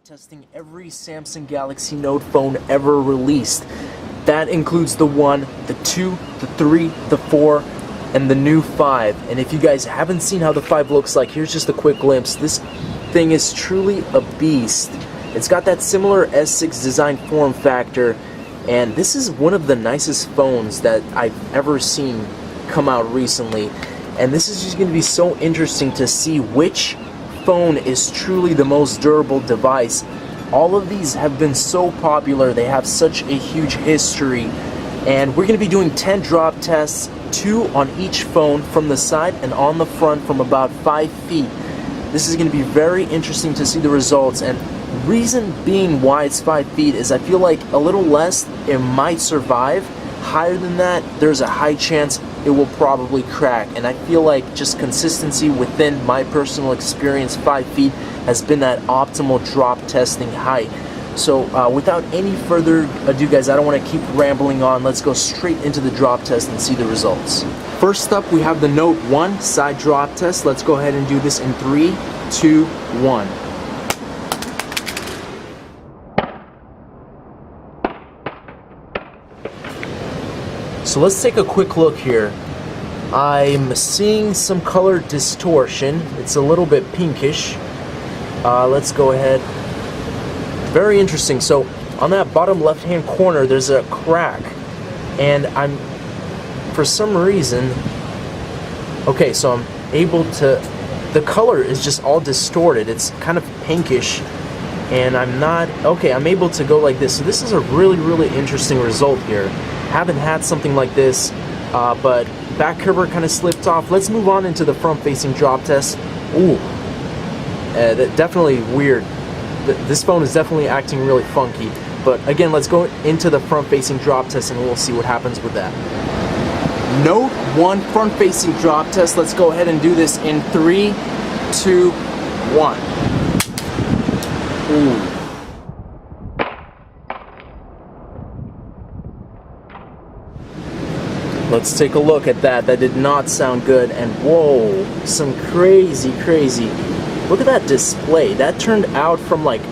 testing every Samsung Galaxy Note phone ever released. That includes the 1, the 2, the 3, the 4, and the new 5. And if you guys haven't seen how the 5 looks like, here's just a quick glimpse. This thing is truly a beast. It's got that similar S6 design form factor, and this is one of the nicest phones that I've ever seen come out recently. And this is just going to be so interesting to see which phone is truly the most durable device. All of these have been so popular, they have such a huge history, and we're going to be doing 10 drop tests, 2 on each phone from the side and on the front from about 5 feet. This is going to be very interesting to see the results, and reason being why it's 5 feet is I feel like a little less it might survive. Higher than that, there's a high chance it will probably crack, and I feel like just consistency within my personal experience, 5 feet has been that optimal drop testing height. So without any further ado, guys, I don't want to keep rambling on. Let's go straight into the drop test and see the results. First up, we have the Note 1 side drop test. Let's go ahead and do this in 3, 2, 1. So let's take a quick look here. I'm seeing some color distortion. It's a little bit pinkish. Let's go ahead. Very interesting. So on that bottom left hand corner there's a crack, and for some reason, okay, so I'm able to, the color is just all distorted. It's kind of pinkish, and I'm able to go like this. So this is a really interesting result here. Haven't had something like this, but back cover kind of slipped off. Let's move on into the front facing drop test. Ooh, definitely weird. This phone is definitely acting really funky, but again, let's go into the front facing drop test and we'll see what happens with that. Note 1 front facing drop test. Let's go ahead and do this in 3, 2, 1. Ooh. Let's take a look at that. That did not sound good, and whoa, some crazy. Look at that display. That turned out from like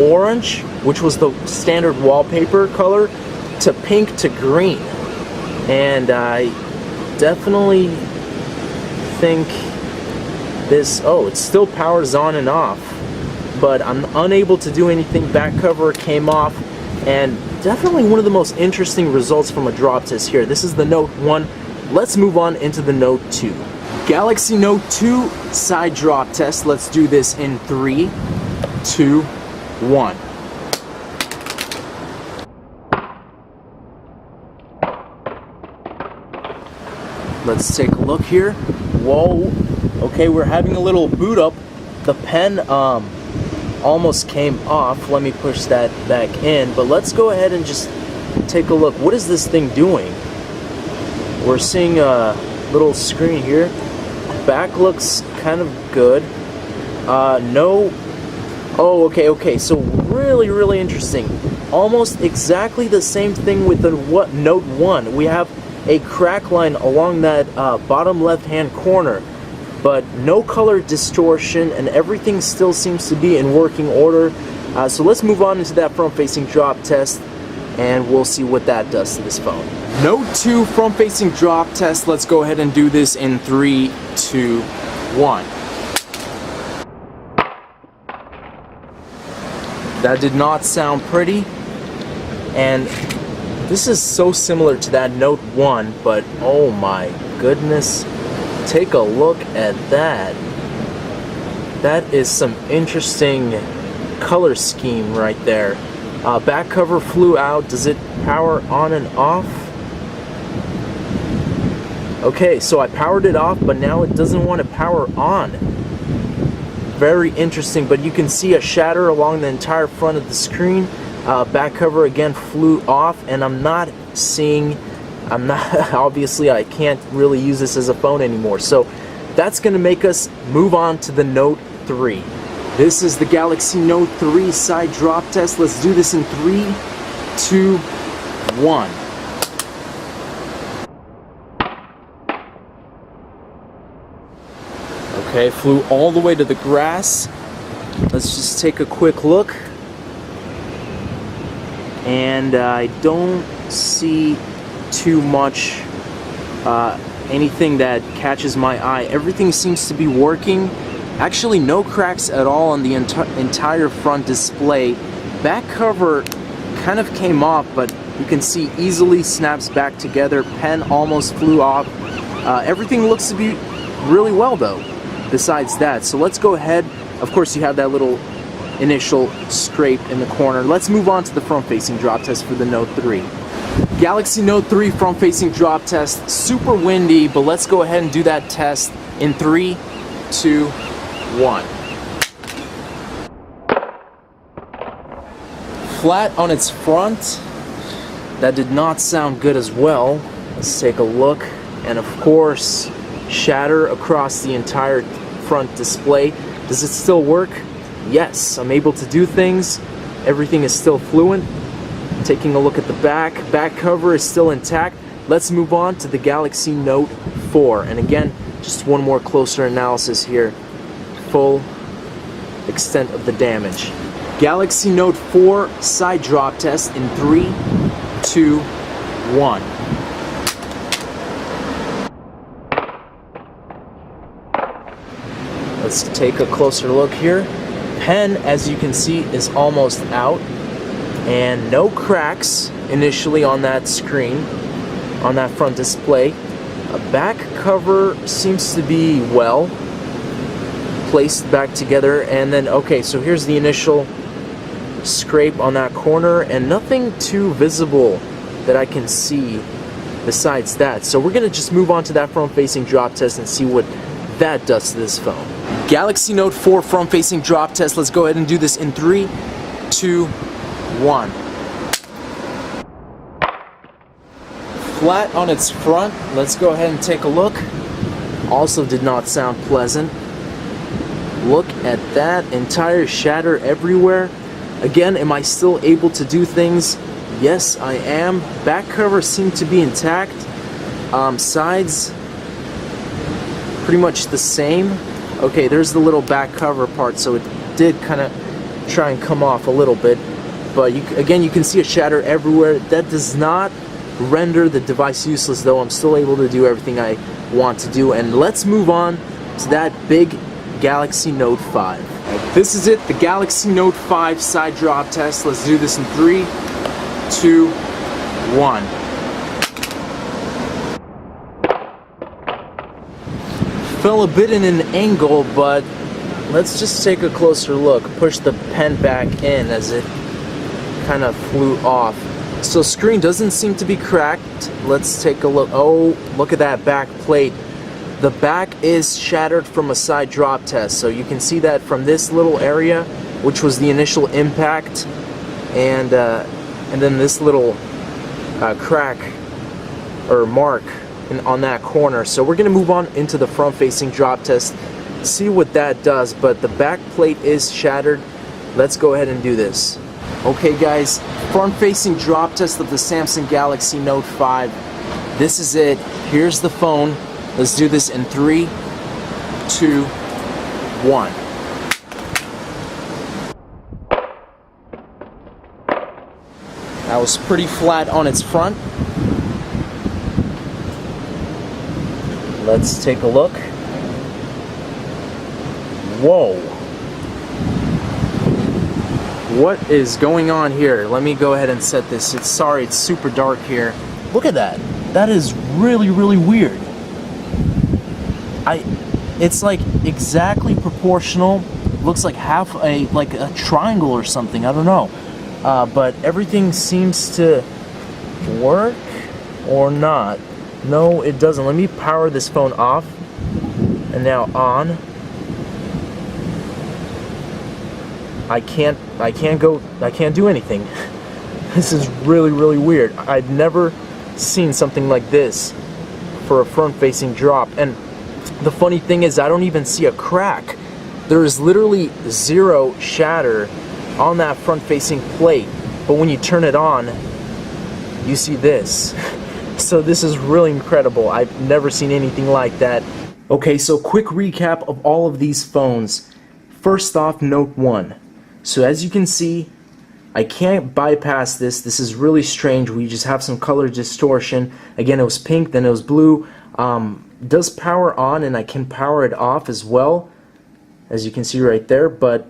orange, which was the standard wallpaper color, to pink to green. And I definitely think this, it still powers on and off, but I'm unable to do anything. Back cover came off, and definitely one of the most interesting results from a drop test here. This is the Note 1. Let's move on into the Note 2. Galaxy Note 2 side drop test. Let's do this in 3, 2, 1. Let's take a look here. Whoa. Okay, we're having a little boot up. The pen almost came off. Let me push that back in, but let's go ahead and just take a look. What is this thing doing? We're seeing a little screen here. Back looks kind of good. Okay, so really interesting. Almost exactly the same thing with the Note 1. We have a crack line along that bottom left hand corner, but no color distortion, and everything still seems to be in working order. So let's move on into that front facing drop test, and we'll see what that does to this phone. Note 2 front facing drop test. Let's go ahead and do this in 3, 2, 1. That did not sound pretty, and this is so similar to that Note 1, but oh my goodness. Take a look at that. That is some interesting color scheme right there. Back cover flew out. Does it power on and off? Okay, so I powered it off, but now it doesn't want to power on. Very interesting, but you can see a shatter along the entire front of the screen. Back cover again flew off, and obviously I can't really use this as a phone anymore. So that's going to make us move on to the Note 3. This is the Galaxy Note 3 side drop test. Let's do this in 3, 2, 1. Okay, flew all the way to the grass. Let's just take a quick look. and I don't see too much anything that catches my eye. Everything seems to be working. Actually, no cracks at all on the entire front display. Back cover kind of came off, but you can see easily snaps back together. Pen almost flew off. Everything looks to be really well though, besides that. So let's go ahead. Of course, you have that little initial scrape in the corner. Let's move on to the front-facing drop test for the Note 3. Galaxy Note 3 front-facing drop test. Super windy, but let's go ahead and do that test in 3, 2, 1. Flat on its front. That did not sound good as well. Let's take a look. And of course, shatter across the entire front display. Does it still work? Yes, I'm able to do things. Everything is still fluent. Taking a look at the back. Back cover is still intact. Let's move on to the Galaxy Note 4. And again, just one more closer analysis here. Full extent of the damage. Galaxy Note 4 side drop test in 3, 2, 1. Let's take a closer look here. Pen, as you can see, is almost out, and no cracks initially on that screen, on that front display. A back cover seems to be well placed back together, and then okay, so here's the initial scrape on that corner, and nothing too visible that I can see besides that. So we're gonna just move on to that front-facing drop test and see what that does to this phone. Galaxy Note 4 front-facing drop test. Let's go ahead and do this in 3, 2, 1. Flat on its front. Let's go ahead and take a look. Also did not sound pleasant. Look at that. Entire shatter everywhere. Again, am I still able to do things? Yes, I am. Back cover seemed to be intact. Sides, pretty much the same. Okay, there's the little back cover part, so it did kind of try and come off a little bit. But again, you can see a shatter everywhere. That does not render the device useless, though. I'm still able to do everything I want to do. And let's move on to that big Galaxy Note 5. This is it, the Galaxy Note 5 side drop test. Let's do this in 3, 2, 1. Fell a bit in an angle, but let's just take a closer look. Push the pen back in as it kind of flew off. So screen doesn't seem to be cracked. Let's take a look. Oh, look at that back plate. The back is shattered from a side drop test. So you can see that from this little area, which was the initial impact, and then this little crack or mark on that corner. So we're gonna move on into the front-facing drop test, see what that does. But the back plate is shattered. Let's go ahead and do this. Okay guys, front-facing drop test of the Samsung Galaxy Note 5. This is it. Here's the phone. Let's do this in 3, 2, 1. That was pretty flat on its front. Let's take a look. Whoa. What is going on here? Let me go ahead and set this. Sorry, it's super dark here. Look at that. That is really, really weird. It's like exactly proportional. Looks like like a triangle or something. I don't know. But everything seems to work or not. No, it doesn't. Let me power this phone off and now on. I can't do anything. This is really, really weird. I've never seen something like this for a front-facing drop. And the funny thing is, I don't even see a crack. There is literally zero shatter on that front-facing plate. But when you turn it on, you see this. So this is really incredible. I've never seen anything like that. Okay, so quick recap of all of these phones. First off, Note 1. So as you can see, I can't bypass this. This is really strange. We just have some color distortion. Again, it was pink, then it was blue. Does power on, and I can power it off as well, as you can see right there, but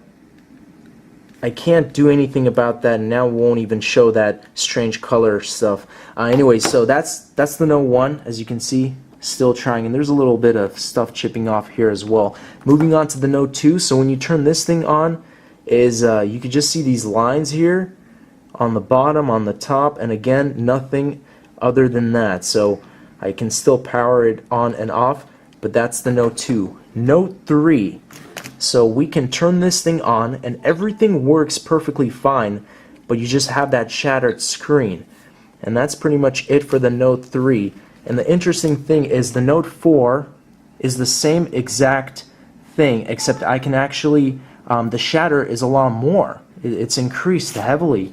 I can't do anything about that, and now it won't even show that strange color stuff. Anyway, so that's the Note 1, as you can see, still trying, and there's a little bit of stuff chipping off here as well. Moving on to the Note 2, so when you turn this thing on, you could just see these lines here on the bottom, on the top, and again, nothing other than that. So I can still power it on and off, but that's the Note 2. Note 3. So we can turn this thing on and everything works perfectly fine, but you just have that shattered screen. And that's pretty much it for the Note 3. And the interesting thing is the Note 4 is the same exact thing, except I can actually, the shatter is a lot more. It's increased heavily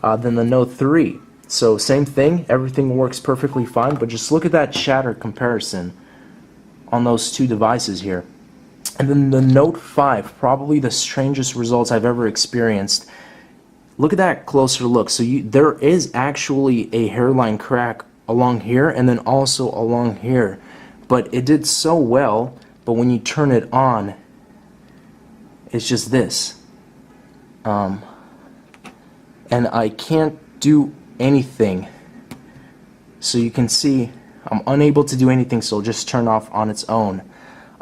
than the Note 3. So same thing, everything works perfectly fine, but just look at that shatter comparison on those two devices here. And then the Note 5, probably the strangest results I've ever experienced. Look at that closer look. So there is actually a hairline crack along here and then also along here. But it did so well, but when you turn it on, it's just this. And I can't do anything. So you can see I'm unable to do anything, so it'll just turn off on its own.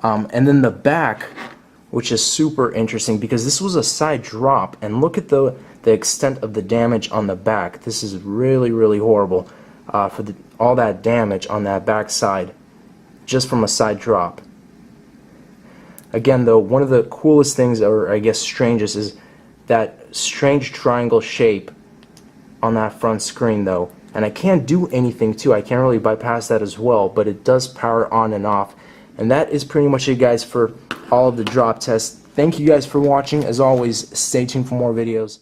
And then the back, which is super interesting because this was a side drop, and look at the extent of the damage on the back. This is really, really horrible for all that damage on that back side just from a side drop. Again though, one of the coolest things, or I guess strangest, is that strange triangle shape on that front screen though. And I can't do anything too. I can't really bypass that as well, but it does power on and off. And that is pretty much it, guys, for all of the drop tests. Thank you guys for watching. As always, stay tuned for more videos.